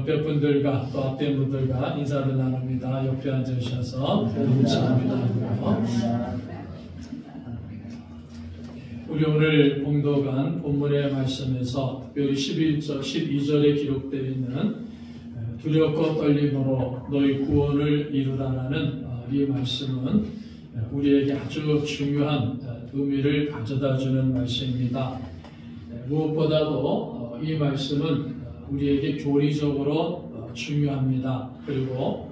옆에 분들과 또 앞에 분들과 인사를 나눕니다. 옆에 앉으셔서 감사합니다. 우리 오늘 봉독한 본문의 말씀에서 특별히 11절, 12절에 기록되어 있는 두렵고 떨림으로 너희 구원을 이루라라는 이 말씀은 우리에게 아주 중요한 의미를 가져다주는 말씀입니다. 무엇보다도 이 말씀은 우리에게 교리적으로 중요합니다. 그리고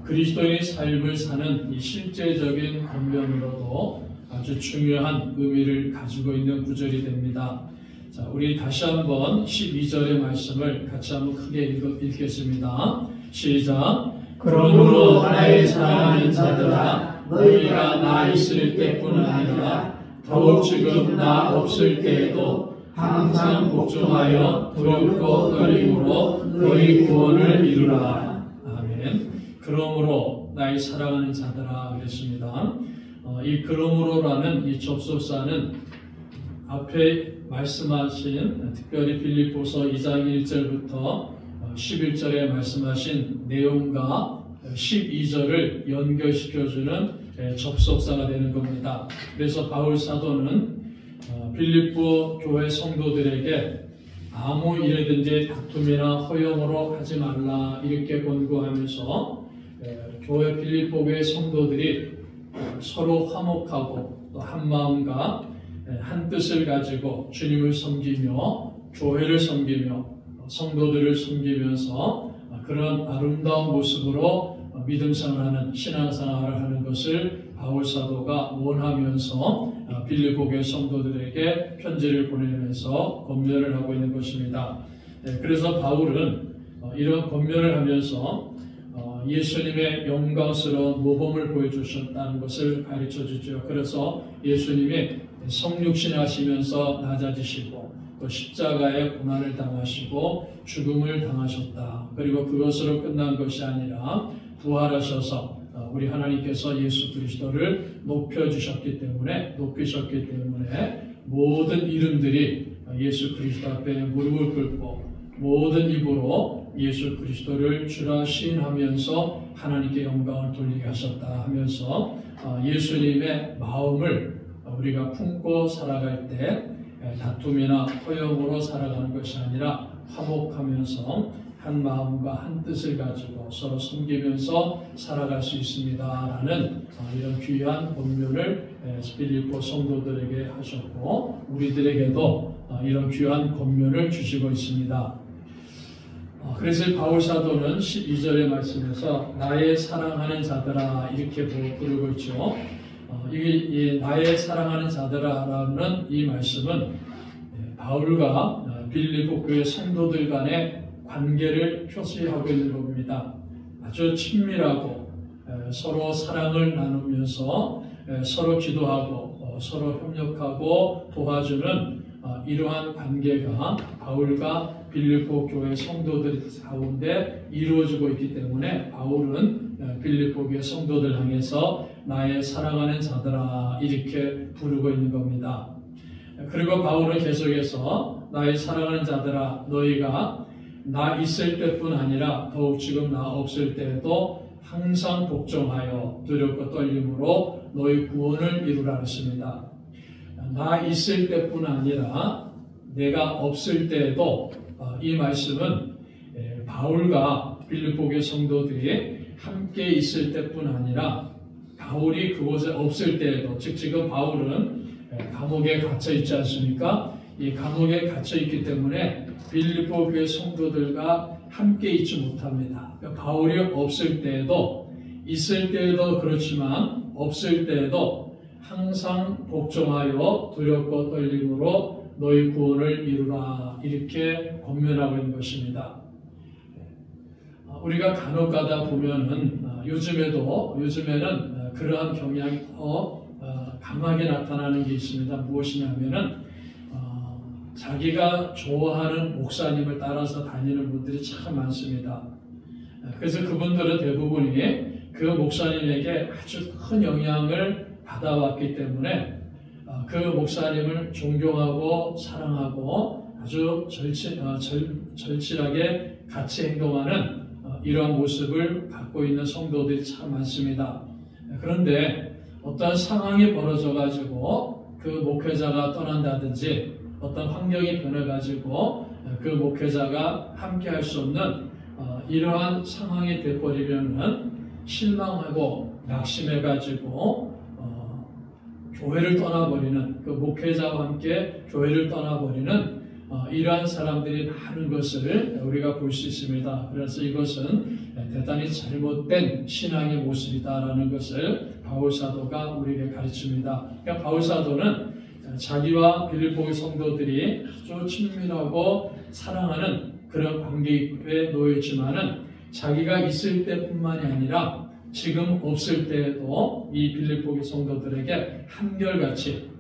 그리스도인의 삶을 사는 이 실제적인 권면으로도 아주 중요한 의미를 가지고 있는 구절이 됩니다. 자, 우리 다시 한번 12절의 말씀을 같이 한번 크게 읽겠습니다. 시작. 그러므로 나의 사랑하는 자들아, 너희가 나 있을 때뿐 아니라 더욱 지금 나 없을 때에도 항상 복종하여 두렵고 떨림으로 너희 구원을 이루라. 아멘. 그러므로 나의 사랑하는 자들아 그랬습니다. 이 그러므로라는 이 접속사는 앞에 말씀하신 특별히 빌립보서 2장 1절부터 11절에 말씀하신 내용과 12절을 연결시켜주는 접속사가 되는 겁니다. 그래서 바울 사도는 빌립보 교회 성도들에게 아무 일이든지 다툼이나 허용으로 하지 말라 이렇게 권고하면서 교회 빌립보 교회 성도들이 서로 화목하고 또 한 마음과 한 뜻을 가지고 주님을 섬기며 교회를 섬기며 성도들을 섬기면서 그런 아름다운 모습으로 믿음 생활하는 신앙생활을 하는 것을 바울 사도가 원하면서 빌립보 교회 성도들에게 편지를 보내면서 권면을 하고 있는 것입니다. 그래서 바울은 이런 권면을 하면서 예수님의 영광스러운 모범을 보여주셨다는 것을 가르쳐 주죠. 그래서 예수님이 성육신하시면서 낮아지시고 또 십자가의 고난을 당하시고 죽음을 당하셨다. 그리고 그것으로 끝난 것이 아니라 부활하셔서 우리 하나님께서 예수 그리스도를 높이셨기 때문에 모든 이름들이 예수 그리스도 앞에 무릎을 꿇고 모든 입으로 예수 그리스도를 주라 시인하면서 하나님께 영광을 돌리게 하셨다 하면서 예수님의 마음을 우리가 품고 살아갈 때 다툼이나 허용으로 살아가는 것이 아니라 화목하면서 한 마음과 한 뜻을 가지고 서로 섬기면서 살아갈 수 있습니다 라는 이런 귀한 권면을 빌립보 성도들에게 하셨고 우리들에게도 이런 귀한 권면을 주시고 있습니다. 그래서 바울 사도는 12절의 말씀에서 나의 사랑하는 자들아 이렇게 부르고 있죠. 이 나의 사랑하는 자들아라는 이 말씀은 바울과 빌립보 교회 성도들 간의 관계를 표시하고 있는 겁니다. 아주 친밀하고 서로 사랑을 나누면서 서로 기도하고 서로 협력하고 도와주는 이러한 관계가 바울과 빌립보 교회 성도들 가운데 이루어지고 있기 때문에 바울은 빌립보 교회 성도들 향해서 나의 사랑하는 자들아 이렇게 부르고 있는 겁니다. 그리고 바울은 계속해서 나의 사랑하는 자들아 너희가 나 있을 때뿐 아니라 더욱 지금 나 없을 때에도 항상 복종하여 두렵고 떨림으로 너희 구원을 이루라 했습니다. 나 있을 때뿐 아니라 내가 없을 때에도 이 말씀은 바울과 빌립보 교회 성도들이 함께 있을 때뿐 아니라 바울이 그곳에 없을 때에도 즉 지금 바울은 감옥에 갇혀 있지 않습니까? 이 감옥에 갇혀 있기 때문에 빌립보 교회 성도들과 함께 있지 못합니다. 그러니까 바울이 없을 때에도 있을 때에도 그렇지만 없을 때에도 항상 복종하여 두렵고 떨림으로 너희 구원을 이루라 이렇게 권면하고 있는 것입니다. 우리가 간혹가다 보면은 요즘에는 그러한 경향이 더 강하게 나타나는 게 있습니다. 무엇이냐면은 자기가 좋아하는 목사님을 따라서 다니는 분들이 참 많습니다. 그래서 그분들은 대부분이 그 목사님에게 아주 큰 영향을 받아왔기 때문에 그 목사님을 존경하고 사랑하고 아주 절실하게 같이 행동하는 이러한 모습을 갖고 있는 성도들이 참 많습니다. 그런데 어떤 상황이 벌어져가지고 그 목회자가 떠난다든지 어떤 환경이 변해가지고 그 목회자가 함께 할 수 없는 이러한 상황이 돼버리면은 실망하고 낙심해가지고 교회를 떠나버리는, 그 목회자와 함께 교회를 떠나버리는 이러한 사람들이 많은 것을 우리가 볼 수 있습니다. 그래서 이것은 대단히 잘못된 신앙의 모습이다라는 것을 바울사도가 우리에게 가르칩니다. 그러니까 바울사도는 자기와 빌립보 성도들이 아주 친밀하고 사랑하는 그런 관계에 놓여있지만은 자기가 있을 때뿐만이 아니라 지금 없을 때에도 이 빌립보 성도들에게 한결같이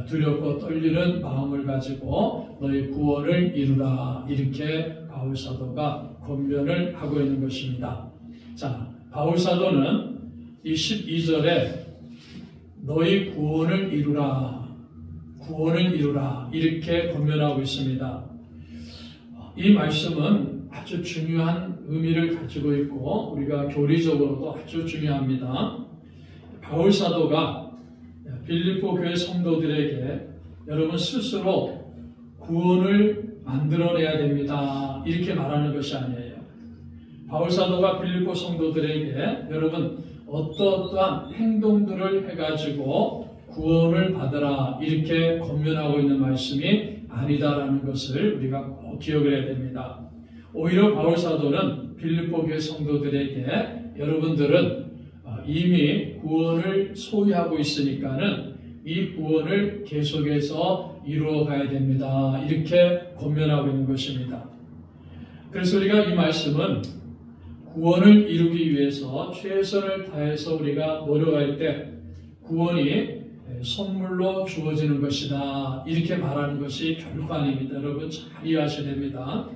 두렵고 떨리는 마음을 가지고 너희 구원을 이루라, 이렇게 바울사도가 권면을 하고 있는 것입니다. 자, 바울사도는 이 12절에 너희 구원을 이루라, 구원을 이루라, 이렇게 권면하고 있습니다. 이 말씀은 아주 중요한 의미를 가지고 있고 우리가 교리적으로도 아주 중요합니다. 바울사도가 빌립보 교회 성도들에게 여러분 스스로 구원을 만들어내야 됩니다, 이렇게 말하는 것이 아니에요. 바울사도가 빌립보 성도들에게 여러분 어떠한 행동들을 해가지고 구원을 받으라, 이렇게 권면하고 있는 말씀이 아니다라는 것을 우리가 꼭 기억을 해야 됩니다. 오히려 바울사도는 빌립보 교회 성도들에게 여러분들은 이미 구원을 소유하고 있으니까는 이 구원을 계속해서 이루어 가야 됩니다, 이렇게 권면하고 있는 것입니다. 그래서 우리가 이 말씀은 구원을 이루기 위해서 최선을 다해서 우리가 노력할 때 구원이 선물로 주어지는 것이다, 이렇게 말하는 것이 결코 아닙니다. 여러분 잘 이해하셔야 됩니다.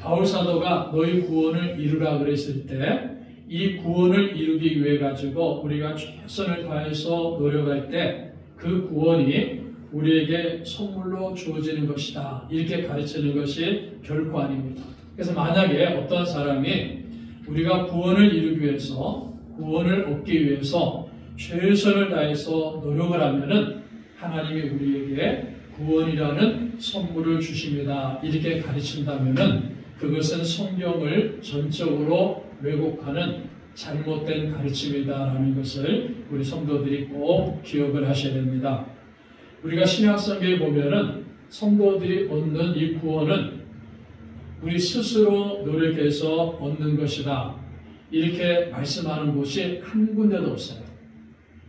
바울사도가 너희 구원을 이루라 그랬을 때 이 구원을 이루기 위해 가지고 우리가 최선을 다해서 노력할 때 그 구원이 우리에게 선물로 주어지는 것이다, 이렇게 가르치는 것이 결코 아닙니다. 그래서 만약에 어떤 사람이 우리가 구원을 이루기 위해서, 구원을 얻기 위해서 최선을 다해서 노력을 하면은 하나님이 우리에게 구원이라는 선물을 주십니다, 이렇게 가르친다면은 그것은 성경을 전적으로 왜곡하는 잘못된 가르침이다라는 것을 우리 성도들이 꼭 기억을 하셔야 됩니다. 우리가 신약성경에 보면은 성도들이 얻는 이 구원은 우리 스스로 노력해서 얻는 것이다, 이렇게 말씀하는 곳이 한 군데도 없어요.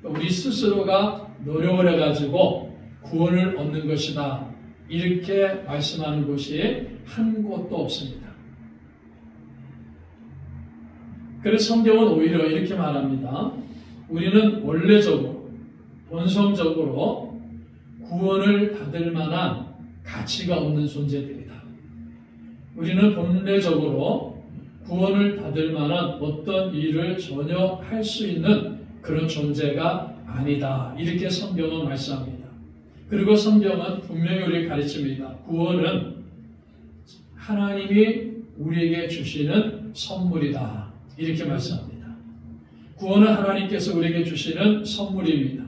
우리 스스로가 노력을 해가지고 구원을 얻는 것이다, 이렇게 말씀하는 곳이 한 곳도 없습니다. 그래서 성경은 오히려 이렇게 말합니다. 우리는 원래적으로, 본성적으로 구원을 받을 만한 가치가 없는 존재들이다. 우리는 본래적으로 구원을 받을 만한 어떤 일을 전혀 할 수 있는 그런 존재가 아니다, 이렇게 성경은 말씀합니다. 그리고 성경은 분명히 우리에게 가르칩니다. 구원은 하나님이 우리에게 주시는 선물이다, 이렇게 말씀합니다. 구원은 하나님께서 우리에게 주시는 선물입니다.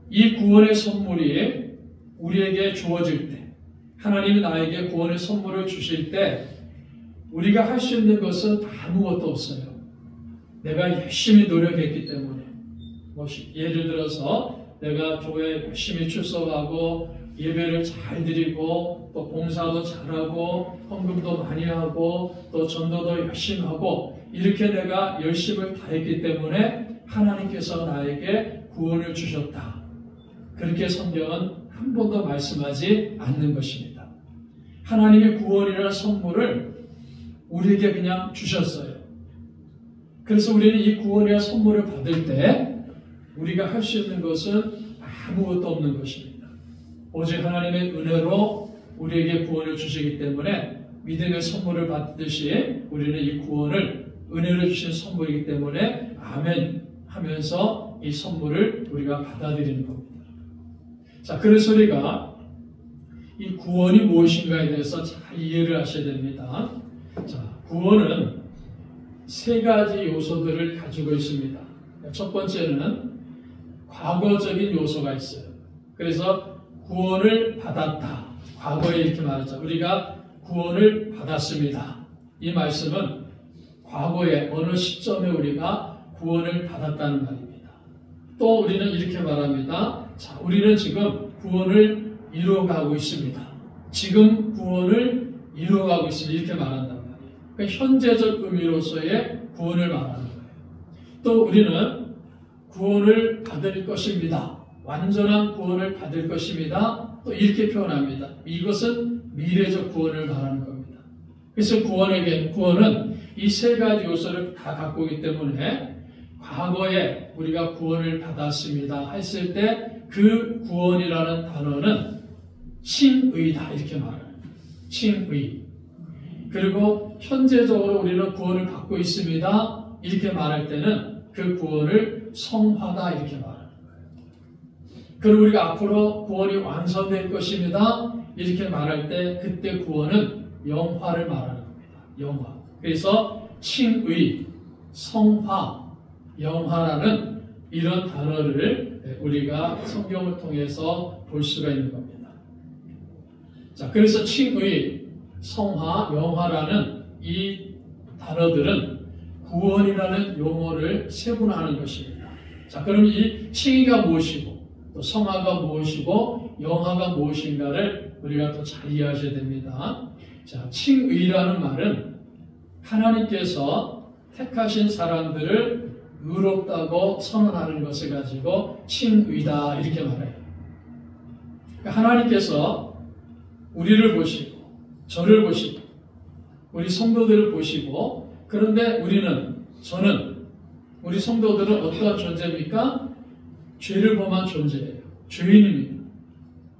이 구원의 선물이 우리에게 주어질 때, 하나님이 나에게 구원의 선물을 주실 때 우리가 할 수 있는 것은 아무것도 없어요. 내가 열심히 노력했기 때문에, 예를 들어서 내가 교회에 열심히 출석하고 예배를 잘 드리고 또 봉사도 잘하고 헌금도 많이 하고 또 전도도 열심히 하고 이렇게 내가 열심을 다했기 때문에 하나님께서 나에게 구원을 주셨다, 그렇게 성경은 한 번도 말씀하지 않는 것입니다. 하나님이 구원이라는 선물을 우리에게 그냥 주셨어요. 그래서 우리는 이 구원이라는 선물을 받을 때 우리가 할 수 있는 것은 아무것도 없는 것입니다. 오직 하나님의 은혜로 우리에게 구원을 주시기 때문에 믿음의 선물을 받듯이 우리는 이 구원을 은혜로 주신 선물이기 때문에 아멘 하면서 이 선물을 우리가 받아들이는 겁니다. 자, 그래서 우리가 이 구원이 무엇인가에 대해서 잘 이해를 하셔야 됩니다. 자, 구원은 세 가지 요소들을 가지고 있습니다. 첫 번째는 과거적인 요소가 있어요. 그래서 구원을 받았다. 과거에 이렇게 말하죠. 우리가 구원을 받았습니다. 이 말씀은 과거에 어느 시점에 우리가 구원을 받았다는 말입니다. 또 우리는 이렇게 말합니다. 자, 우리는 지금 구원을 이루어가고 있습니다. 지금 구원을 이루어가고 있습니다. 이렇게 말한단 말이에요. 그러니까 현재적 의미로서의 구원을 말하는 거예요. 또 우리는 구원을 받을 것입니다. 완전한 구원을 받을 것입니다. 또 이렇게 표현합니다. 이것은 미래적 구원을 말하는 겁니다. 그래서 구원은 이 세 가지 요소를 다 갖고 있기 때문에 과거에 우리가 구원을 받았습니다 했을 때 그 구원이라는 단어는 칭의다 이렇게 말해요. 칭의. 그리고 현재적으로 우리는 구원을 받고 있습니다 이렇게 말할 때는 그 구원을 성화다 이렇게 말하는 거예요. 그리고 우리가 앞으로 구원이 완성될 것입니다 이렇게 말할 때 그때 구원은 영화를 말하는 겁니다. 영화. 그래서 칭의, 성화, 영화라는 이런 단어를 우리가 성경을 통해서 볼 수가 있는 겁니다. 자, 그래서 칭의, 성화, 영화라는 이 단어들은 구원이라는 용어를 세분화하는 것입니다. 자, 그럼 이 칭의가 무엇이고 또 성화가 무엇이고 영화가 무엇인가를 우리가 더 잘 이해하셔야 됩니다. 자, 칭의라는 말은 하나님께서 택하신 사람들을 의롭다고 선언하는 것을 가지고 칭의다 이렇게 말해요. 하나님께서 우리를 보시고 저를 보시고 우리 성도들을 보시고 그런데 저는 우리 성도들은 어떠한 존재입니까? 죄를 범한 존재예요. 죄인입니다.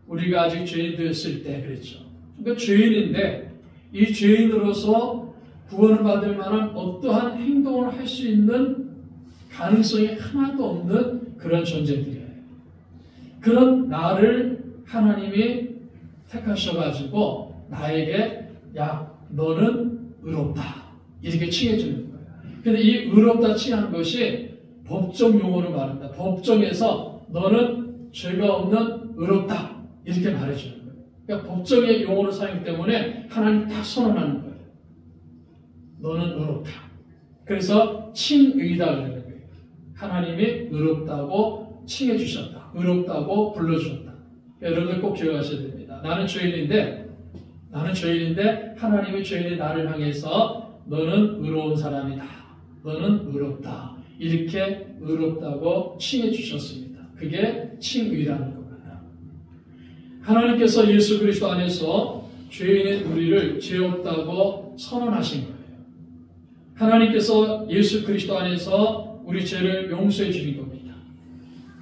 우리가 아직 죄인 되었을 때 그랬죠. 그러니까 죄인인데 이 죄인으로서 구원을 받을 만한 어떠한 행동을 할 수 있는 가능성이 하나도 없는 그런 존재들이에요. 그런 나를 하나님이 택하셔가지고 나에게 야 너는 의롭다 이렇게 칭해주는 거예요. 근데 이 의롭다 칭한 것이 법정 용어로 말한다. 법정에서 너는 죄가 없는 의롭다 이렇게 말해주는 거예요. 그러니까 법정의 용어로 사용하기 때문에 하나님 딱 선언하는 거예요. 너는 의롭다. 그래서 칭의다 그러는 거예요. 하나님이 의롭다고 칭해주셨다. 의롭다고 불러주셨다. 여러분들 꼭 기억하셔야 됩니다. 나는 죄인인데 하나님의 죄인이 나를 향해서 너는 의로운 사람이다. 너는 의롭다. 이렇게 의롭다고 칭해주셨습니다. 그게 칭의라는 겁니다. 하나님께서 예수 그리스도 안에서 죄인인 우리를 죄 없다고 선언하신 거예요. 하나님께서 예수 그리스도 안에서 우리 죄를 용서해 주신 겁니다.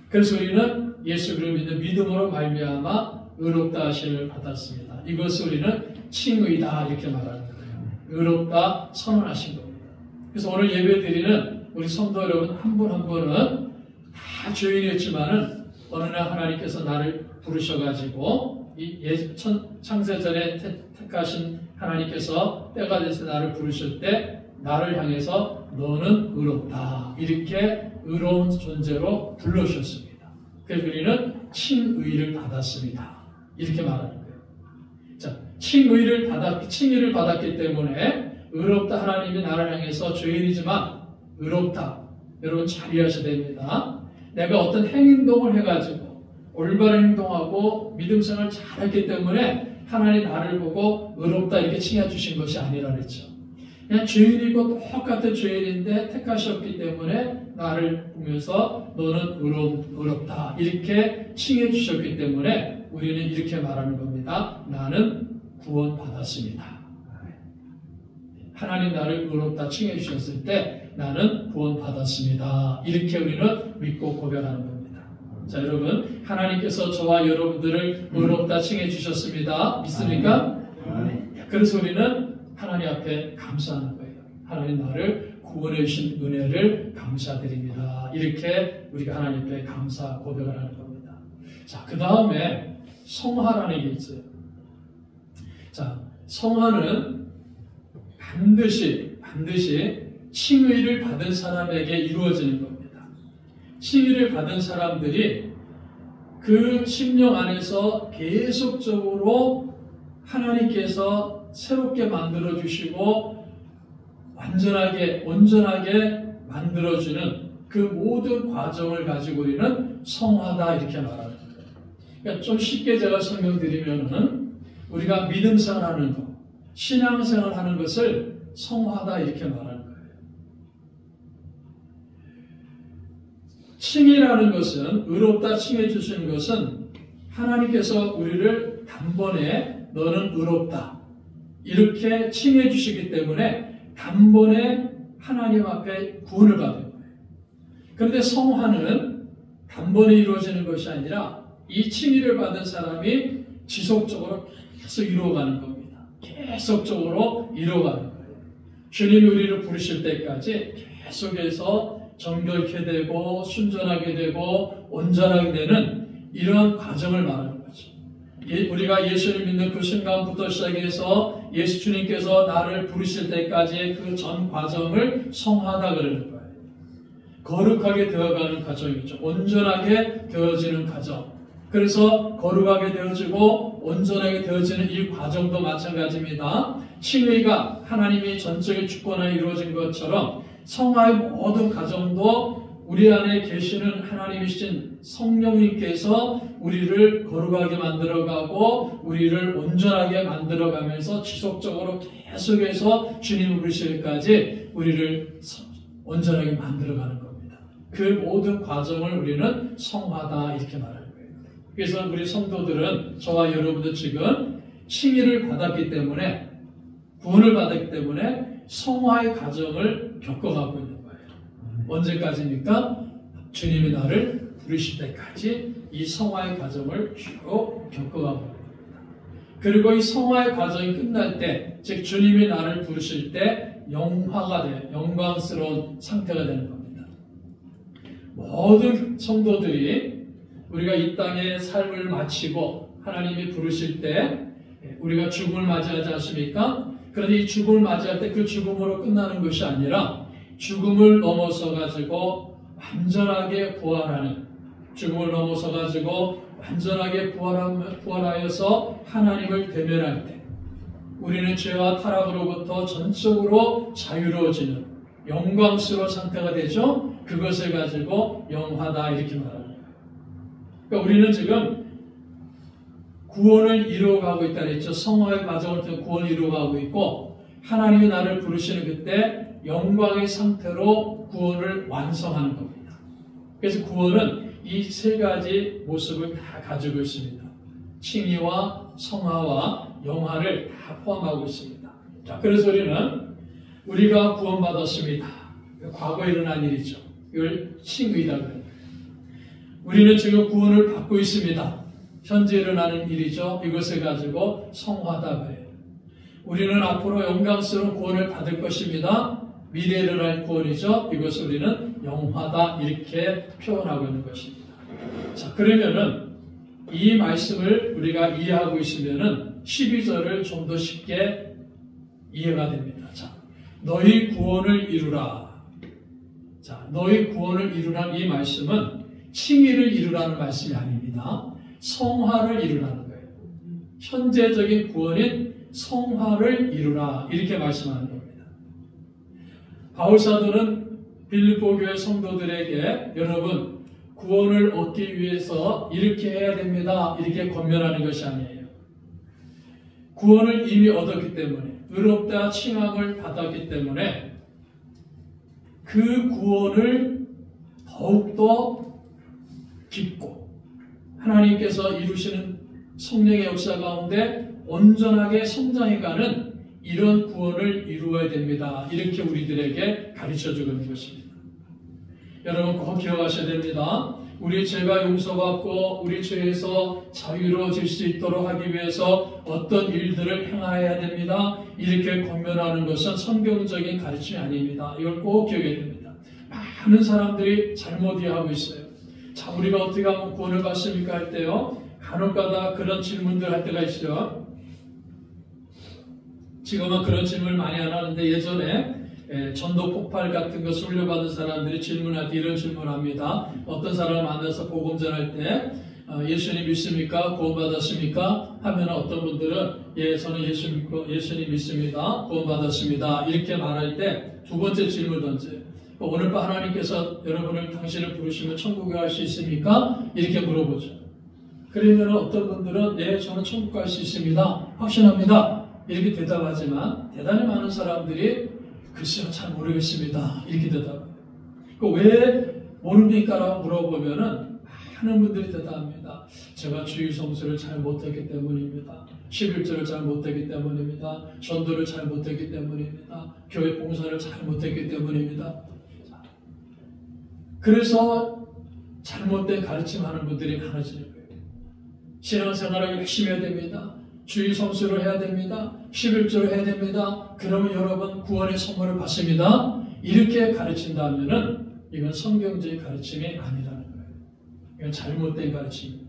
그래서 우리는 예수 그리스도를 믿는 믿음으로 말미암아 의롭다 하심을 받았습니다. 이것을 우리는 칭의다 이렇게 말하는 거예요. 의롭다 선언하신 겁니다. 그래서 오늘 예배드리는 우리 성도 여러분 한 분 한 분은 다 죄인이었지만은 어느 날 하나님께서 나를 부르셔가지고 이 창세전에 택하신 하나님께서 때가 돼서 나를 부르실 때 나를 향해서 너는 의롭다 이렇게 의로운 존재로 불러주셨습니다. 그래서 우리는 칭의를 받았습니다. 이렇게 말하는 거예요. 자, 칭의를 받았기 때문에 의롭다 하나님이 나를 향해서 죄인이지만 의롭다. 여러분 잘 이해하셔야 됩니다. 내가 어떤 행동을 해가지고 올바른 행동하고 믿음생활을 잘했기 때문에 하나님 나를 보고 의롭다 이렇게 칭해 주신 것이 아니라 그랬죠. 그냥 죄인이고 똑같은 죄인인데 택하셨기 때문에 나를 보면서 너는 의롭다 이렇게 칭해 주셨기 때문에 우리는 이렇게 말하는 겁니다. 나는 구원받았습니다. 하나님 나를 의롭다 칭해 주셨을 때 나는 구원받았습니다. 이렇게 우리는 믿고 고백하는 겁니다. 자, 여러분 하나님께서 저와 여러분들을 의롭다 칭해 주셨습니다. 믿습니까? 그래서 우리는 하나님 앞에 감사하는 거예요. 하나님 나를 구원해 주신 은혜를 감사드립니다. 이렇게 우리가 하나님 앞에 감사 고백을 하는 겁니다. 자, 그 다음에 성화라는 게 있어요. 자, 성화는 반드시 칭의를 받은 사람에게 이루어지는 겁니다. 칭의를 받은 사람들이 그 심령 안에서 계속적으로 하나님께서 새롭게 만들어 주시고 온전하게 만들어주는 그 모든 과정을 가지고 우리는 성화다 이렇게 말하는 거예요. 그러니까 좀 쉽게 제가 설명드리면은 우리가 믿음 생활하는 것, 신앙 생활하는 것을 성화다 이렇게 말하는 거예요. 칭의라는 것은, 의롭다 칭해 주시는 것은 하나님께서 우리를 단번에 너는 의롭다 이렇게 칭해 주시기 때문에 단번에 하나님 앞에 구원을 받은 거예요. 그런데 성화는 단번에 이루어지는 것이 아니라 이 칭의를 받은 사람이 지속적으로 계속 이루어가는 겁니다. 계속적으로 이루어가는 거예요. 주님이 우리를 부르실 때까지 계속해서 정결케 되고 순전하게 되고 온전하게 되는 이러한 과정을 말하는 거죠. 우리가 예수를 믿는 그 순간부터 시작해서 예수 주님께서 나를 부르실 때까지의 그 전 과정을 성화다 그러는 거예요. 거룩하게 되어가는 과정이죠. 온전하게 되어지는 과정. 그래서 거룩하게 되어지고 온전하게 되어지는 이 과정도 마찬가지입니다. 칭의가 하나님이 전적인 주권하에 이루어진 것처럼 성화의 모든 과정도 우리 안에 계시는 하나님이신 성령님께서 우리를 거룩하게 만들어가고 우리를 온전하게 만들어가면서 지속적으로 계속해서 주님을 부르실 때까지 우리를 온전하게 만들어가는 겁니다. 그 모든 과정을 우리는 성화다 이렇게 말하는 거예요. 그래서 우리 성도들은 저와 여러분도 지금 칭의를 받았기 때문에 구원을 받았기 때문에 성화의 과정을 겪어가고 있는 거예요. 언제까지입니까? 주님이 나를 부르실 때까지 이 성화의 과정을 쭉 겪어가고 있는 겁니다. 그리고 이 성화의 과정이 끝날 때, 즉 주님이 나를 부르실 때 영화가 돼요. 영광스러운 상태가 되는 겁니다. 모든 성도들이 우리가 이 땅의 삶을 마치고 하나님이 부르실 때 우리가 죽음을 맞이하지 않습니까? 그런데 이 죽음을 맞이할 때 그 죽음으로 끝나는 것이 아니라 죽음을 넘어서 가지고 완전하게 부활하는, 죽음을 넘어서 가지고 완전하게 부활하여서 하나님을 대면할 때 우리는 죄와 타락으로부터 전적으로 자유로워지는 영광스러운 상태가 되죠. 그것을 가지고 영화다 이렇게 말하는 거예요. 그러니까 우리는 지금 구원을 이루어가고 있다 그랬죠. 성화의 과정을 통해 구원을 이루어가고 있고 하나님이 나를 부르시는 그때 영광의 상태로 구원을 완성하는 겁니다. 그래서 구원은 이 세 가지 모습을 다 가지고 있습니다. 칭의와 성화와 영화를 다 포함하고 있습니다. 자, 그래서 우리가 구원받았습니다. 과거에 일어난 일이죠. 이걸 칭의다 그래요. 우리는 지금 구원을 받고 있습니다. 현재 일어나는 일이죠. 이것을 가지고 성화다 그래요. 우리는 앞으로 영광스러운 구원을 받을 것입니다. 미래에 일어날 구원이죠. 이것을 우리는 영화다 이렇게 표현하고 있는 것입니다. 자, 그러면은 이 말씀을 우리가 이해하고 있으면은 12절을 좀 더 쉽게 이해가 됩니다. 자, 너희 구원을 이루라. 자, 너희 구원을 이루라는 이 말씀은 칭의를 이루라는 말씀이 아닙니다. 성화를 이루라는 거예요. 현재적인 구원인 성화를 이루라 이렇게 말씀하는 겁니다. 바울사도는 빌립보 교회 성도들에게 여러분 구원을 얻기 위해서 이렇게 해야 됩니다 이렇게 권면하는 것이 아니에요. 구원을 이미 얻었기 때문에 의롭다 칭함을 받았기 때문에 그 구원을 더욱더 깊고 하나님께서 이루시는 성령의 역사 가운데 온전하게 성장해가는 이런 구원을 이루어야 됩니다. 이렇게 우리들에게 가르쳐주고 있는 것입니다. 여러분 꼭 기억하셔야 됩니다. 우리 죄가 용서받고 우리 죄에서 자유로워질 수 있도록 하기 위해서 어떤 일들을 행하여야 됩니다. 이렇게 권면하는 것은 성경적인 가르침이 아닙니다. 이걸 꼭 기억해야 됩니다. 많은 사람들이 잘못 이해하고 있어요. 자, 우리가 어떻게 하면 구원을 받습니까 할 때요. 간혹가다 그런 질문들 할 때가 있어요. 지금은 그런 질문을 많이 안 하는데 예전에 전도 폭발 같은 거 훈련받은 사람들이 질문할 때 이런 질문을 합니다. 어떤 사람을 만나서 복음 전할 때 예수님 믿습니까? 구원받았습니까? 하면 어떤 분들은 예, 저는 예수님 믿습니다. 구원받았습니다. 이렇게 말할 때 두 번째 질문을 던져요. 오늘 밤 하나님께서 당신을 부르시면 천국에 갈 수 있습니까? 이렇게 물어보죠. 그러면 어떤 분들은 네, 저는 천국 갈 수 있습니다. 확신합니다. 이렇게 대답하지만 대단히 많은 사람들이 글쎄요, 잘 모르겠습니다. 이렇게 대답해요. 왜 모릅니까? 라고 물어보면은 많은 분들이 대답합니다. 제가 주일 성수를 잘 못했기 때문입니다. 11절을 잘 못했기 때문입니다. 전도를 잘 못했기 때문입니다. 교회 봉사를 잘 못했기 때문입니다. 그래서 잘못된 가르침하는 분들이 많아지는 거예요. 신앙생활을 열심히 해야 됩니다. 주일 성수를 해야 됩니다. 11조를 해야 됩니다. 그러면 여러분 구원의 선물을 받습니다. 이렇게 가르친다면은 이건 성경적인 가르침이 아니라는 거예요. 이건 잘못된 가르침입니다.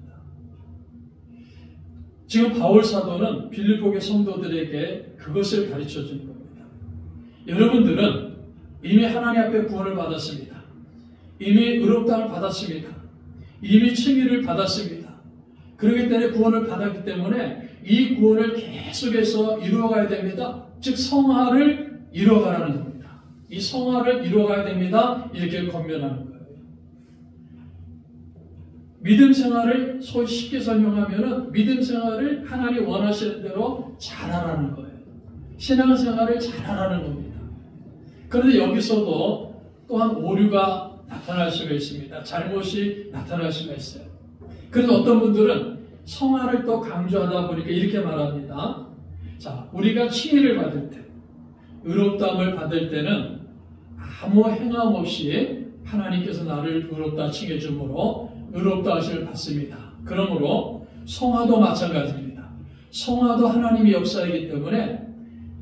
지금 바울 사도는 빌립보의 성도들에게 그것을 가르쳐 주는 겁니다. 여러분들은 이미 하나님 앞에 구원을 받았습니다. 이미 의롭다함을 받았습니다. 이미 칭의를 받았습니다. 그렇기 때문에 구원을 받았기 때문에 이 구원을 계속해서 이루어가야 됩니다. 즉 성화를 이루어가라는 겁니다. 이 성화를 이루어가야 됩니다. 이렇게 권면하는 거예요. 믿음 생활을 소위 쉽게 설명하면은 믿음 생활을 하나님 원하시는 대로 잘하라는 거예요. 신앙 생활을 잘하라는 겁니다. 그런데 여기서도 또한 오류가 나타날 수가 있습니다. 잘못이 나타날 수가 있어요. 그래서 어떤 분들은 성화를 또 강조하다 보니까 이렇게 말합니다. 자, 우리가 칭의를 받을 때, 의롭다함을 받을 때는 아무 행함 없이 하나님께서 나를 의롭다 칭해 주므로 의롭다 하심을 받습니다. 그러므로 성화도 마찬가지입니다. 성화도 하나님의 역사이기 때문에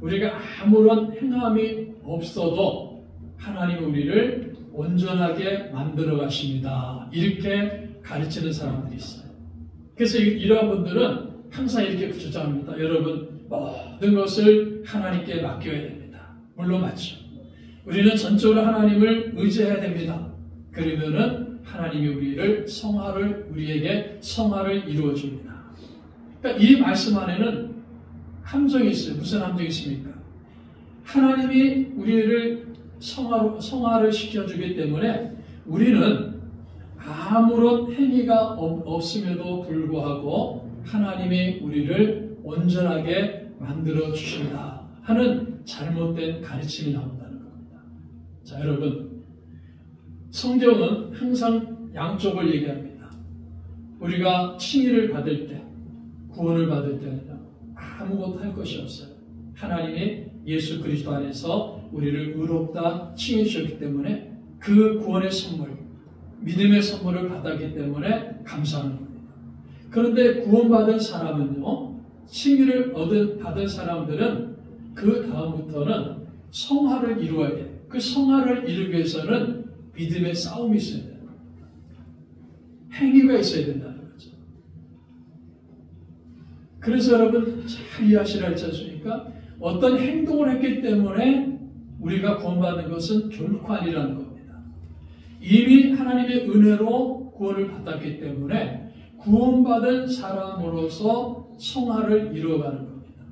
우리가 아무런 행함이 없어도 하나님이 우리를 온전하게 만들어 가십니다. 이렇게 가르치는 사람들이 있어요. 그래서 이러한 분들은 항상 이렇게 주장합니다. 여러분 모든 것을 하나님께 맡겨야 됩니다. 물론 맞죠. 우리는 전적으로 하나님을 의지해야 됩니다. 그러면은 하나님이 우리에게 성화를 이루어 줍니다. 그러니까 이 말씀 안에는 함정이 있어요. 무슨 함정이 있습니까? 하나님이 우리를 성화를 시켜주기 때문에 우리는 아무런 행위가 없음에도 불구하고 하나님이 우리를 온전하게 만들어 주신다 하는 잘못된 가르침이 나온다는 겁니다. 자, 여러분, 성경은 항상 양쪽을 얘기합니다. 우리가 칭의를 받을 때, 구원을 받을 때는 아무것도 할 것이 없어요. 하나님이 예수 그리스도 안에서 우리를 의롭다 칭해 주셨기 때문에 그 구원의 선물, 믿음의 선물을 받았기 때문에 감사하는 겁니다. 그런데 구원받은 사람은요, 칭의를 받은 사람들은 그 다음부터는 성화를 이루어야 돼요. 그 성화를 이루기 위해서는 믿음의 싸움이 있어야 돼요. 행위가 있어야 된다는 거죠. 그래서 여러분 잘 이해하시라 했지 않습니까? 어떤 행동을 했기 때문에 우리가 구원받는 것은 결코 아니라는 겁니다. 이미 하나님의 은혜로 구원을 받았기 때문에 구원받은 사람으로서 성화를 이루어가는 겁니다.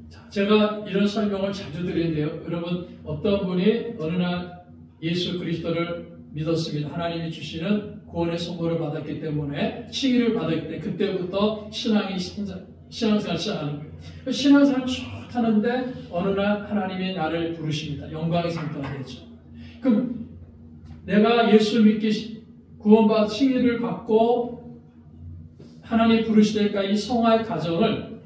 자, 제가 이런 설명을 자주 드리는데요. 여러분 어떤 분이 어느 날 예수 그리스도를 믿었습니다. 하나님이 주시는 구원의 선물을 받았기 때문에 칭의를 받았기 때문에 그때부터 신앙생활 시작하는 거예요. 신앙생활 쭉 하는데 어느 날 하나님이 나를 부르십니다. 영광의 상태가 되죠. 그럼 내가 예수 믿기 구원받아 칭의를 받고 하나님 부르시니까 이 성화의 과정을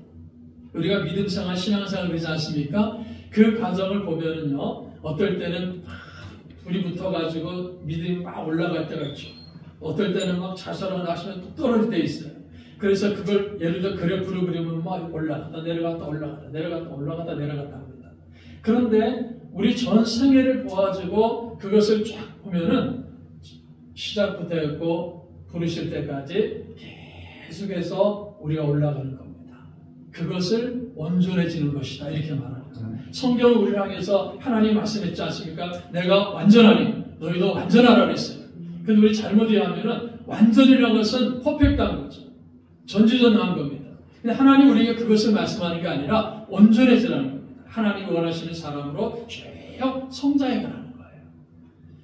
우리가 믿음생활, 신앙생활을 그러지 않습니까? 그 과정을 보면은요, 어떨 때는 불이 붙어가지고 믿음이 막 올라갈 때가 있죠. 어떨 때는 막 자살을 하시면 또 떨어질 때 있어요. 그래서 그걸 예를 들어 그래프로 그리면 막 올라갔다 내려갔다 올라갔다 내려갔다 올라갔다 내려갔다 합니다. 그런데 우리 전 생애를 보아지고 그것을 쫙 보면은 시작부터 했고 부르실 때까지 계속해서 우리가 올라가는 겁니다. 그것을 온전해지는 것이다. 이렇게 말합니다. 성경은 우리를 향해서 하나님 말씀했지 않습니까? 내가 완전하니 너희도 완전하라 그랬어요. 근데 우리 잘못 이해하면은 완전이라는 것은 퍼펙트한 거죠. 전지전능한 겁니다. 근데 하나님 우리에게 그것을 말씀하는 게 아니라 온전해지라는 겁니다. 하나님이 원하시는 사람으로 쭉 성장해가는 거예요.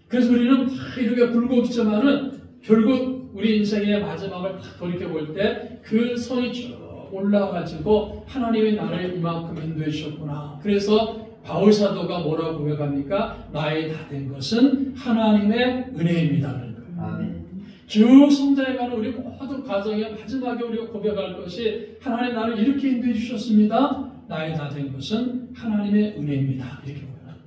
그래서 우리는 막 이렇게 굴고 있지만은 결국 우리 인생의 마지막을 딱 돌이켜볼 때 그 선이 쭉 올라가지고 하나님이 나를 이만큼 인도해 주셨구나. 그래서 바울 사도가 뭐라고 고백합니까? 나의 다 된 것은 하나님의 은혜입니다. 아멘. 쭉 성장해가는 우리 모든 가정의 마지막에 우리가 고백할 것이 하나님 나를 이렇게 인도해 주셨습니다. 나의 다 된 것은 하나님의 은혜입니다. 이렇게 고백합니다.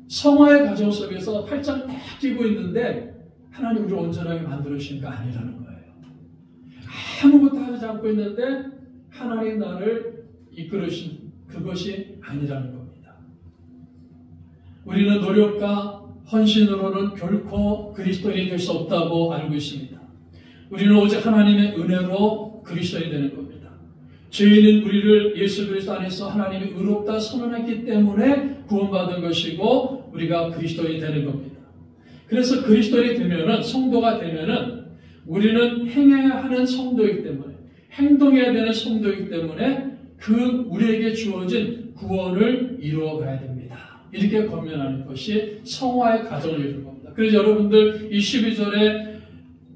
성화의 과정 속에서 팔짱 딱 끼고 있는데 하나님 우리를 온전하게 만들어주신 거 아니라는 거예요. 아무것도 하지 않고 있는데 하나님 나를 이끌으신 그것이 아니라는 겁니다. 우리는 노력과 헌신으로는 결코 그리스도인이 될 수 없다고 알고 있습니다. 우리는 오직 하나님의 은혜로 그리스도인이 되는 겁니다. 죄인은 우리를 예수 그리스도 안에서 하나님이 의롭다 선언했기 때문에 구원받은 것이고 우리가 그리스도인이 되는 겁니다. 그래서 그리스도인이 되면은, 성도가 되면은 우리는 행해야 하는 성도이기 때문에, 행동해야 되는 성도이기 때문에 그 우리에게 주어진 구원을 이루어가야 됩니다. 이렇게 권면하는 것이 성화의 과정을 이루는 겁니다. 그래서 여러분들 이 12절에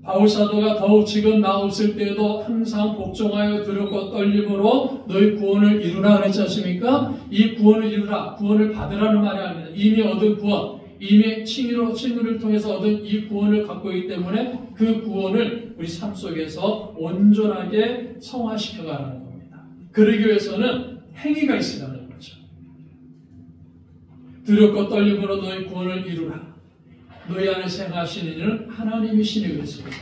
바울 사도가 더욱 지금 나 없을 때에도 항상 복종하여 두렵고 떨림으로 너희 구원을 이루라 그랬지 않습니까? 이 구원을 이루라, 구원을 받으라는 말이 아닙니다. 이미 얻은 구원, 이미 칭의를 통해서 얻은 이 구원을 갖고 있기 때문에 그 구원을 우리 삶 속에서 온전하게 성화시켜가라는 겁니다. 그러기 위해서는 행위가 있으라는 거죠. 두렵고 떨림으로 너희 구원을 이루라. 너희 안에서 행하시는 이는 하나님이시니 그랬습니다.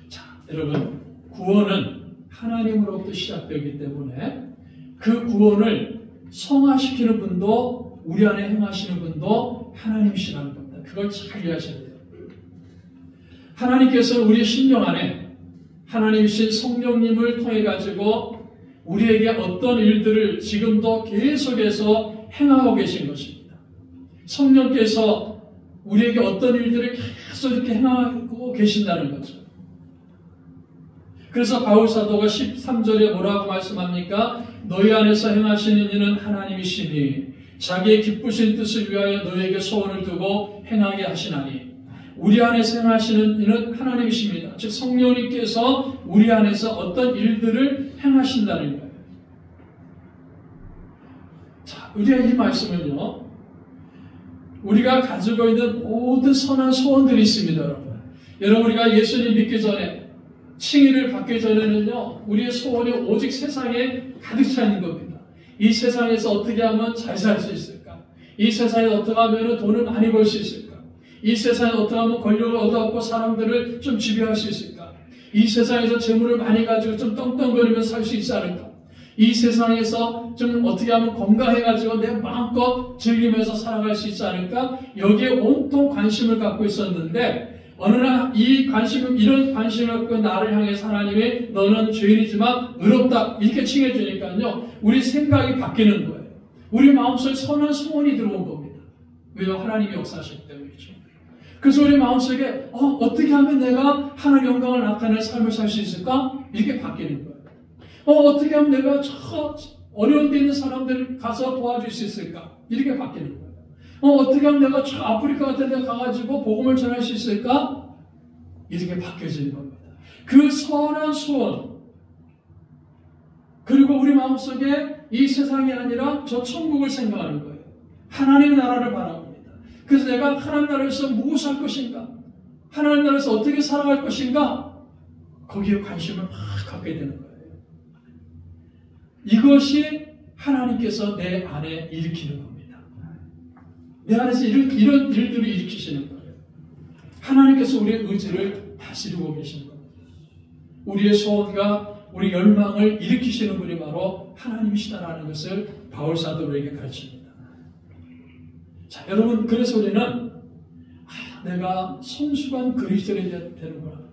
자, 여러분, 구원은 하나님으로부터 시작되기 때문에 그 구원을 성화시키는 분도 우리 안에 행하시는 분도 하나님이시라는 겁니다. 그걸 잘 이해하셔야 돼요. 하나님께서는 우리 심령 안에 하나님이신 성령님을 통해 가지고 우리에게 어떤 일들을 지금도 계속해서 행하고 계신 것입니다. 성령께서 우리에게 어떤 일들을 계속 이렇게 행하고 계신다는 거죠. 그래서 바울 사도가 13절에 뭐라고 말씀합니까? 너희 안에서 행하시는 이는 하나님이시니 자기의 기쁘신 뜻을 위하여 너희에게 소원을 두고 행하게 하시나니 우리 안에서 행하시는 이는 하나님이십니다. 즉 성령님께서 우리 안에서 어떤 일들을 행하신다는 거예요. 자, 우리가 이 말씀은요, 우리가 가지고 있는 모든 선한 소원들이 있습니다, 여러분. 여러분, 우리가 예수님 믿기 전에, 칭의를 받기 전에는요, 우리의 소원이 오직 세상에 가득 차 있는 겁니다. 이 세상에서 어떻게 하면 잘 살 수 있을까? 이 세상에 어떻게 하면 돈을 많이 벌 수 있을까? 이 세상에 어떻게 하면 권력을 얻어갖고 사람들을 좀 지배할 수 있을까? 이 세상에서 재물을 많이 가지고 좀 떵떵거리면서 살 수 있지 않을까? 이 세상에서 좀 어떻게 하면 건강해가지고 내 마음껏 즐기면서 살아갈 수 있지 않을까? 여기에 온통 관심을 갖고 있었는데 어느 날 이 관심을, 이런 관심을 갖고 나를 향해서 하나님이 너는 죄인이지만 의롭다 이렇게 칭해주니까요, 우리 생각이 바뀌는 거예요. 우리 마음속에 선한 소원이 들어온 겁니다. 왜요? 하나님이 역사하셨기 때문이죠. 그래서 우리 마음속에 어떻게 하면 내가 하나님의 영광을 나타낼 삶을 살 수 있을까? 이렇게 바뀌는 거예요. 어떻게 하면 내가 저 어려운 데 있는 사람들 가서 도와줄 수 있을까? 이렇게 바뀌는 거예요. 어떻게 하면 내가 저 아프리카 같은 데 가가지고 복음을 전할 수 있을까? 이렇게 바뀌어지는 겁니다. 그 선한 소원, 그리고 우리 마음속에 이 세상이 아니라 저 천국을 생각하는 거예요. 하나님의 나라를 바라봅니다. 그래서 내가 하나님 나라에서 무엇을 할 것인가? 하나님 나라에서 어떻게 살아갈 것인가? 거기에 관심을 막 갖게 되는 거예요. 이것이 하나님께서 내 안에 일으키는 겁니다. 내 안에서 이런 일들을 일으키시는 거예요. 하나님께서 우리의 의지를 다스리고 계시는 겁니다. 우리의 소원과 우리 열망을 일으키시는 분이 바로 하나님이시다라는 것을 바울 사도에게 가르칩니다. 자, 여러분, 그래서 우리는 내가 성숙한 그리스도인이 되는구나.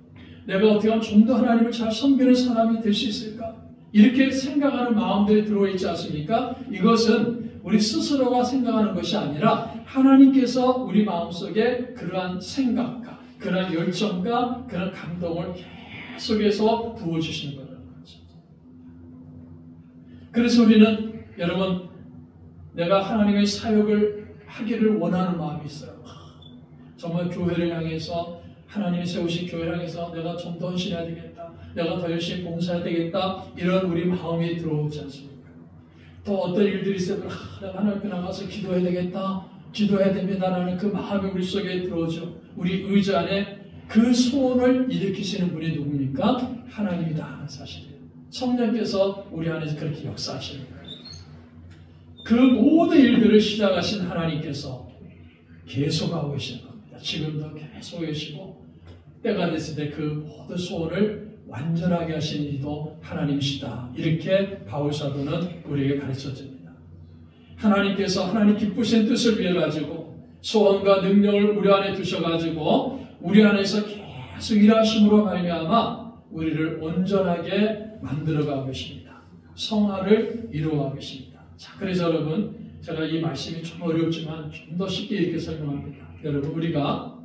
내가 어떻게 하면 좀 더 하나님을 잘 섬기는 사람이 될 수 있을까? 이렇게 생각하는 마음들이 들어있지 않습니까? 이것은 우리 스스로가 생각하는 것이 아니라 하나님께서 우리 마음속에 그러한 생각과 그러한 열정과 그런 감동을 계속해서 부어주시는 거라는 거죠. 그래서 우리는 여러분, 내가 하나님의 사역을 하기를 원하는 마음이 있어요. 정말 교회를 향해서, 하나님이 세우신 교회를 향해서 내가 좀 더 헌신해야 되겠다, 내가 더 열심히 봉사해야 되겠다, 이런 우리 마음이 들어오지 않습니까? 또 어떤 일들이 있으면 내가 하나님 앞에 나가서 기도해야 되겠다, 기도해야 됩니다라는 그 마음이 우리 속에 들어오죠. 우리 의지 안에 그 소원을 일으키시는 분이 누굽니까? 하나님이다 하는 사실이에요. 성령께서 우리 안에서 그렇게 역사하시는 거예요. 그 모든 일들을 시작하신 하나님께서 계속하고 계시는 겁니다. 지금도 계속 계시고, 때가 됐을 때 그 모든 소원을 완전하게 하신 이도 하나님이시다. 이렇게 바울 사도는 우리에게 가르쳐줍니다. 하나님께서 하나님 기쁘신 뜻을 위해 가지고 소원과 능력을 우리 안에 두셔가지고 우리 안에서 계속 일하심으로 말미암아 우리를 온전하게 만들어가고 계십니다. 성화를 이루어가고 계십니다. 자, 그래서 여러분, 제가 이 말씀이 좀 어렵지만 좀 더 쉽게 이렇게 설명합니다. 여러분, 우리가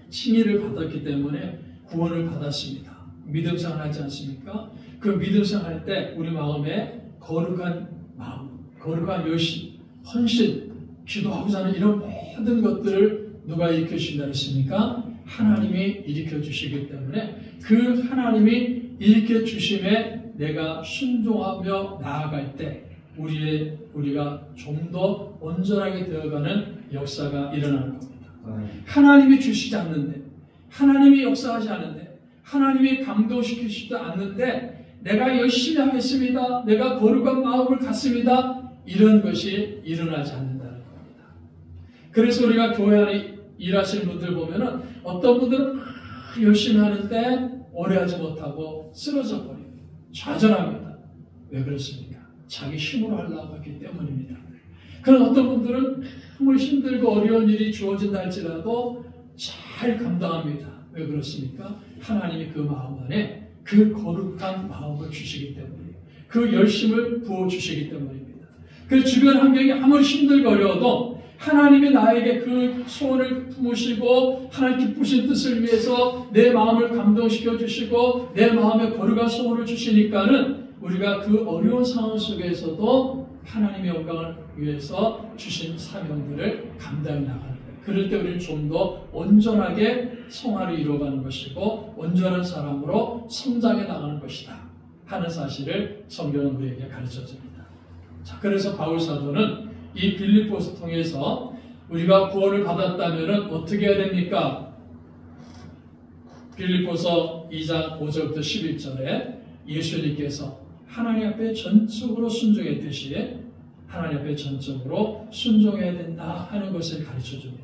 칭의를 받았기 때문에 구원을 받았습니다. 믿음 생활하지 않습니까? 그 믿음 생활할 때 우리 마음에 거룩한 마음, 거룩한 열심, 헌신, 기도하고자 하는 이런 모든 것들을 누가 일으켜주신다 했습니까? 하나님이 일으켜주시기 때문에 그 하나님이 일으켜주심에 내가 순종하며 나아갈 때 우리가 좀 더 온전하게 되어가는 역사가 일어나는 겁니다. 하나님이 주시지 않는데, 하나님이 역사하지 않는데, 하나님이 감동시키시지 않는데 내가 열심히 하겠습니다, 내가 거룩한 마음을 갖습니다, 이런 것이 일어나지 않는다는 겁니다. 그래서 우리가 교회 안에 일하시는 분들 보면은 어떤 분들은 열심히 하는데 오래 하지 못하고 쓰러져 버립니다. 좌절합니다. 왜 그렇습니까? 자기 힘으로 하려고 하기 때문입니다. 그런 어떤 분들은 정말 힘들고 어려운 일이 주어진다 할지라도 잘 감당합니다. 왜 그렇습니까? 하나님이 그 마음 안에 그 거룩한 마음을 주시기 때문이에요. 그 열심을 부어주시기 때문입니다. 그 주변 환경이 아무리 힘들고 어려워도 하나님이 나에게 그 소원을 품으시고 하나님 기쁘신 뜻을 위해서 내 마음을 감동시켜 주시고 내 마음에 거룩한 소원을 주시니까는 우리가 그 어려운 상황 속에서도 하나님의 영광을 위해서 주신 사명들을 감당해 나가는 거예요. 그럴 때 우리는 좀 더 온전하게 성화를 이루어가는 것이고 온전한 사람으로 성장해 나가는 것이다 하는 사실을 성경은 우리에게 가르쳐줍니다. 자, 그래서 바울 사도는 이 빌립보서 통해서 우리가 구원을 받았다면 어떻게 해야 됩니까? 빌립보서 2장 5절부터 11절에 예수님께서 하나님 앞에 전적으로 순종했듯이 하나님 앞에 전적으로 순종해야 된다 하는 것을 가르쳐줍니다.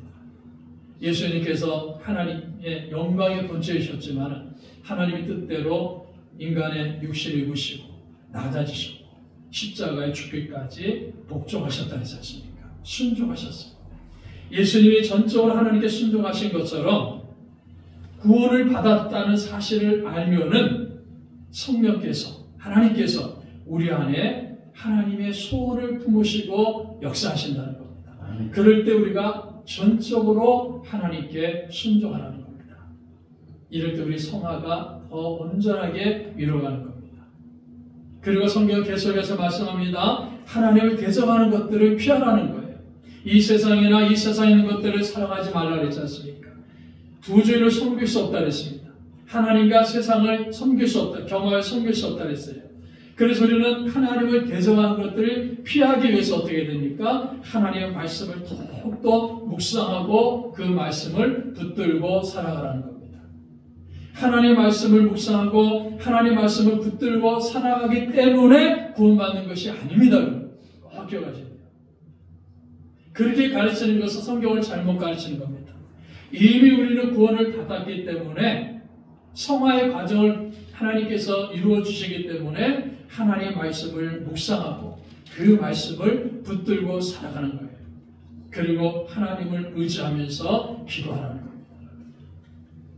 예수님께서 하나님의 영광의 본체이셨지만 하나님의 뜻대로 인간의 육신을 입으시고 낮아지시고 십자가에 죽기까지 복종하셨다 했지 않습니까? 순종하셨습니다. 예수님이 전적으로 하나님께 순종하신 것처럼 구원을 받았다는 사실을 알면은 성령께서 하나님께서 우리 안에 하나님의 소원을 품으시고 역사하신다는 겁니다. 그럴 때 우리가 전적으로 하나님께 순종하라는 겁니다. 이럴 때 우리 성화가 더 온전하게 이루어가는 겁니다. 그리고 성경 계속해서 말씀합니다. 하나님을 대적하는 것들을 피하라는 거예요. 이 세상이나 이 세상에 있는 것들을 사랑하지 말라 그랬지 않습니까? 두 주인을 섬길 수 없다 그랬습니다. 하나님과 세상을 섬길 수 없다, 경험을 섬길 수 없다 그랬어요. 그래서 우리는 하나님을 대적하는 것들을 피하기 위해서 어떻게 됩니까? 하나님의 말씀을 더욱더 묵상하고 그 말씀을 붙들고 살아가라는 겁니다. 하나님의 말씀을 묵상하고 하나님의 말씀을 붙들고 살아가기 때문에 구원받는 것이 아닙니다. 꼭 기억하셔야 돼요. 그렇게 가르치는 것은 성경을 잘못 가르치는 겁니다. 이미 우리는 구원을 받았기 때문에 성화의 과정을 하나님께서 이루어 주시기 때문에 하나님의 말씀을 묵상하고 그 말씀을 붙들고 살아가는 거예요. 그리고 하나님을 의지하면서 기도하라는 겁니다.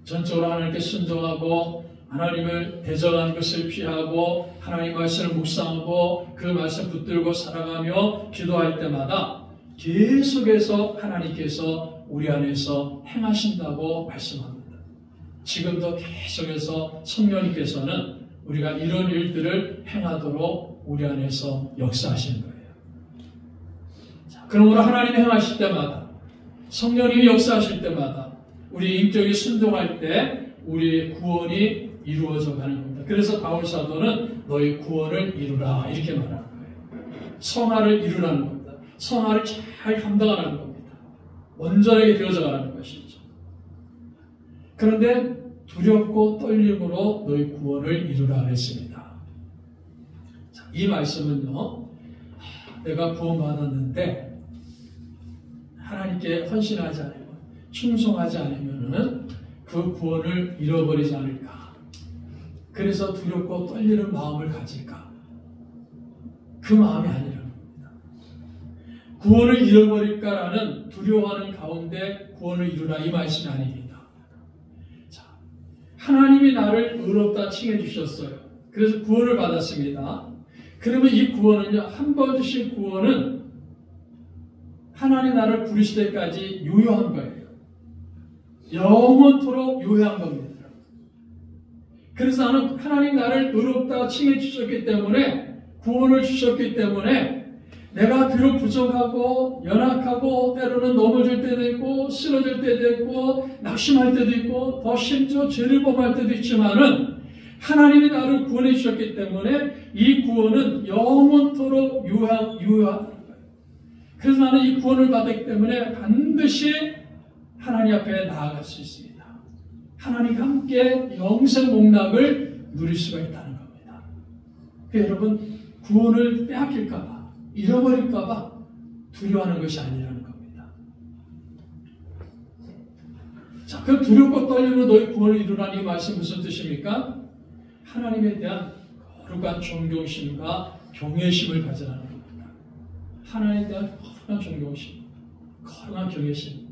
전적으로 하나님께 순종하고 하나님을 대적하는 것을 피하고 하나님 말씀을 묵상하고 그 말씀 붙들고 살아가며 기도할 때마다 계속해서 하나님께서 우리 안에서 행하신다고 말씀합니다. 지금도 계속해서 성령님께서는 우리가 이런 일들을 행하도록 우리 안에서 역사하시는 거예요. 자, 그러므로 하나님이 행하실 때마다 성령님이 역사하실 때마다 우리 인격이 순종할 때 우리의 구원이 이루어져 가는 겁니다. 그래서 바울 사도는 너희 구원을 이루라 이렇게 말하는 거예요. 성화를 이루라는 겁니다. 성화를 잘 감당하라는 겁니다. 온전하게 되어져 가는 것이죠. 그런데 두렵고 떨림으로 너희 구원을 이루라 그랬습니다. 자, 이 말씀은요, 내가 구원받았는데 하나님께 헌신하지 않으면, 충성하지 않으면 그 구원을 잃어버리지 않을까. 그래서 두렵고 떨리는 마음을 가질까. 그 마음이 아니라는 겁니다. 구원을 잃어버릴까라는 두려워하는 가운데 구원을 이루라 이 말씀이 아닙니다. 자, 하나님이 나를 의롭다 칭해 주셨어요. 그래서 구원을 받았습니다. 그러면 이 구원은요, 한 번 주신 구원은 하나님 나를 부르실 때까지 유효한 거예요. 영원토록 유효한 겁니다. 그래서 나는 하나님 나를 의롭다 칭해 주셨기 때문에, 구원을 주셨기 때문에 내가 비록 부족하고 연약하고 때로는 넘어질 때도 있고 쓰러질 때도 있고 낙심할 때도 있고 더 심지어 죄를 범할 때도 있지만은 하나님이 나를 구원해 주셨기 때문에 이 구원은 영원토록 유효한 거예요. 그래서 나는 이 구원을 받았기 때문에 반드시 하나님 앞에 나아갈 수 있습니다. 하나님과 함께 영생 복락을 누릴 수가 있다는 겁니다. 그러니까 여러분, 구원을 빼앗길까봐, 잃어버릴까봐 두려워하는 것이 아니라는 겁니다. 자, 그 두렵고 떨림으로 너희 구원을 이루라는 이 말씀 무슨 뜻입니까? 하나님에 대한 거룩한 존경심과 경외심을 가지라는 겁니다. 하나님에 대한 거룩한 존경심, 거룩한 경외심.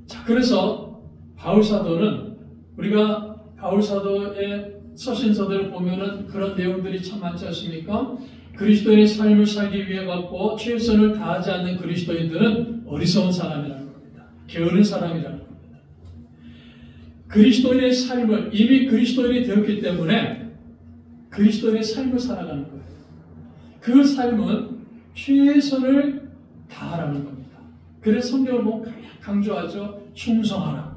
자, 그래서 바울사도는 우리가 바울사도의 서신서들을 보면은 그런 내용들이 참 많지 않습니까? 그리스도인의 삶을 살기 위해 갖고 최선을 다하지 않는 그리스도인들은 어리석은 사람이라는 겁니다. 게으른 사람이라는 겁니다. 그리스도인의 삶을 이미 그리스도인이 되었기 때문에 그리스도인의 삶을 살아가는 거예요. 그 삶은 최선을 다하라는 겁니다. 그래서 성경을 보면 강조하죠. 충성하라,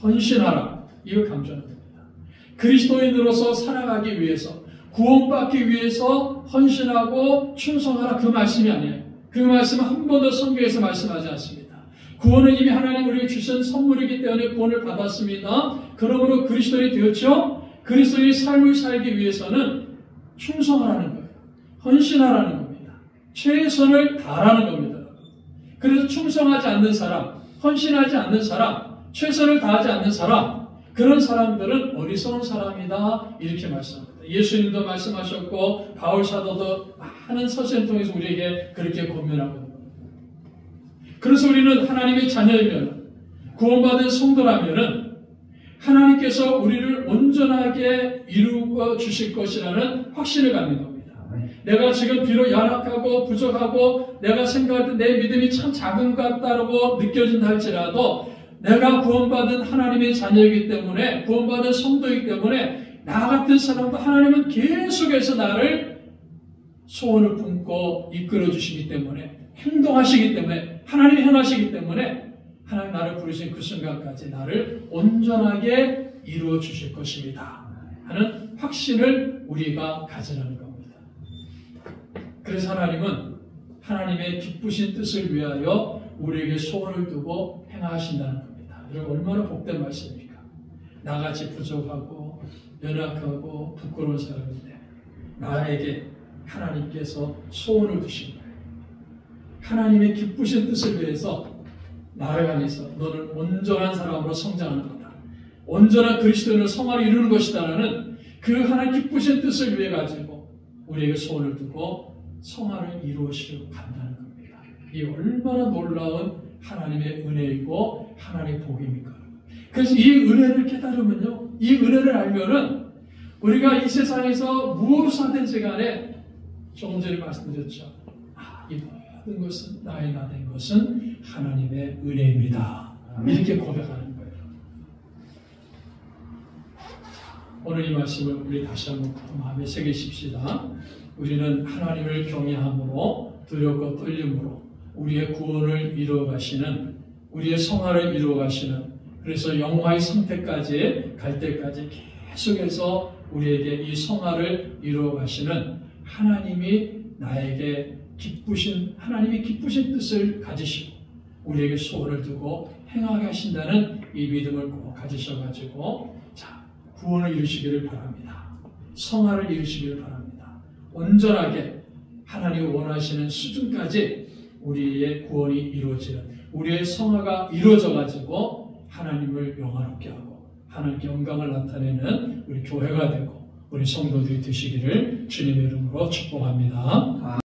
헌신하라, 이걸 강조하는 겁니다. 그리스도인으로서 살아가기 위해서, 구원받기 위해서 헌신하고 충성하라, 그 말씀이 아니에요. 그 말씀은 한 번도 성경에서 말씀하지 않습니다. 구원은 이미 하나님 우리에게 주신 선물이기 때문에 구원을 받았습니다. 그러므로 그리스도인이 되었죠. 그리스도인의 삶을 살기 위해서는 충성하라는 거예요. 헌신하라는 겁니다. 최선을 다하라는 겁니다. 그래서 충성하지 않는 사람, 헌신하지 않는 사람, 최선을 다하지 않는 사람, 그런 사람들은 어리석은 사람이다, 이렇게 말씀합니다. 예수님도 말씀하셨고 바울 사도도 많은 서신을 통해서 우리에게 그렇게 권면하고 있는 겁니다. 그래서 우리는 하나님의 자녀이면, 구원받은 성도라면은 하나님께서 우리를 온전하게 이루어 주실 것이라는 확신을 갖는 겁니다. 내가 지금 비록 연약하고 부족하고 내가 생각할 때 내 믿음이 참 작은 것 같다고 느껴진다 할지라도 내가 구원받은 하나님의 자녀이기 때문에, 구원받은 성도이기 때문에 나 같은 사람도 하나님은 계속해서 나를 소원을 품고 이끌어 주시기 때문에, 행동하시기 때문에, 하나님이 행하시기 때문에 하나님 나를 부르신 그 순간까지 나를 온전하게 이루어 주실 것입니다 하는 확신을 우리가 가지라는 겁니다. 그래서 하나님은 하나님의 기쁘신 뜻을 위하여 우리에게 소원을 두고 행하신다는 겁니다. 여러분, 얼마나 복된 말씀입니까? 나같이 부족하고 연약하고 부끄러운 사람인데 나에게 하나님께서 소원을 두신 거예요. 하나님의 기쁘신 뜻을 위해서 나를 향해서 너는 온전한 사람으로 성장하는 거다, 온전한 그리스도인을 성화를 이루는 것이다라는 그 하나님 기쁘신 뜻을 위해 가지고 우리에게 소원을 두고 성화를 이루시려고 간다는 겁니다. 이 얼마나 놀라운 하나님의 은혜이고 하나님의 복입니까? 그래서 이 은혜를 깨달으면요, 이 은혜를 알면은 우리가 이 세상에서 무엇을 하든지 간에 조금 전에 말씀드렸죠. 이 모든 것은 나의 나 된 것은 하나님의 은혜입니다. 이렇게 고백하는 거예요. 오늘 이 말씀을 우리 다시 한번 마음에 새기십시다. 우리는 하나님을 경외함으로 두렵고 떨림으로 우리의 구원을 이루어가시는, 우리의 성화를 이루어가시는, 그래서 영화의 상태까지 갈 때까지 계속해서 우리에게 이 성화를 이루어가시는 하나님이 나에게 하나님이 기쁘신 뜻을 가지시고 우리에게 소원을 두고 행하게 하신다는 이 믿음을 꼭 가지셔가지고 구원을 이루시기를 바랍니다. 성화를 이루시기를 바랍니다. 온전하게 하나님이 원하시는 수준까지 우리의 구원이 이루어지는, 우리의 성화가 이루어져가지고 하나님을 영화롭게 하고 하나님께 영광을 나타내는 우리 교회가 되고 우리 성도들이 되시기를 주님의 이름으로 축복합니다.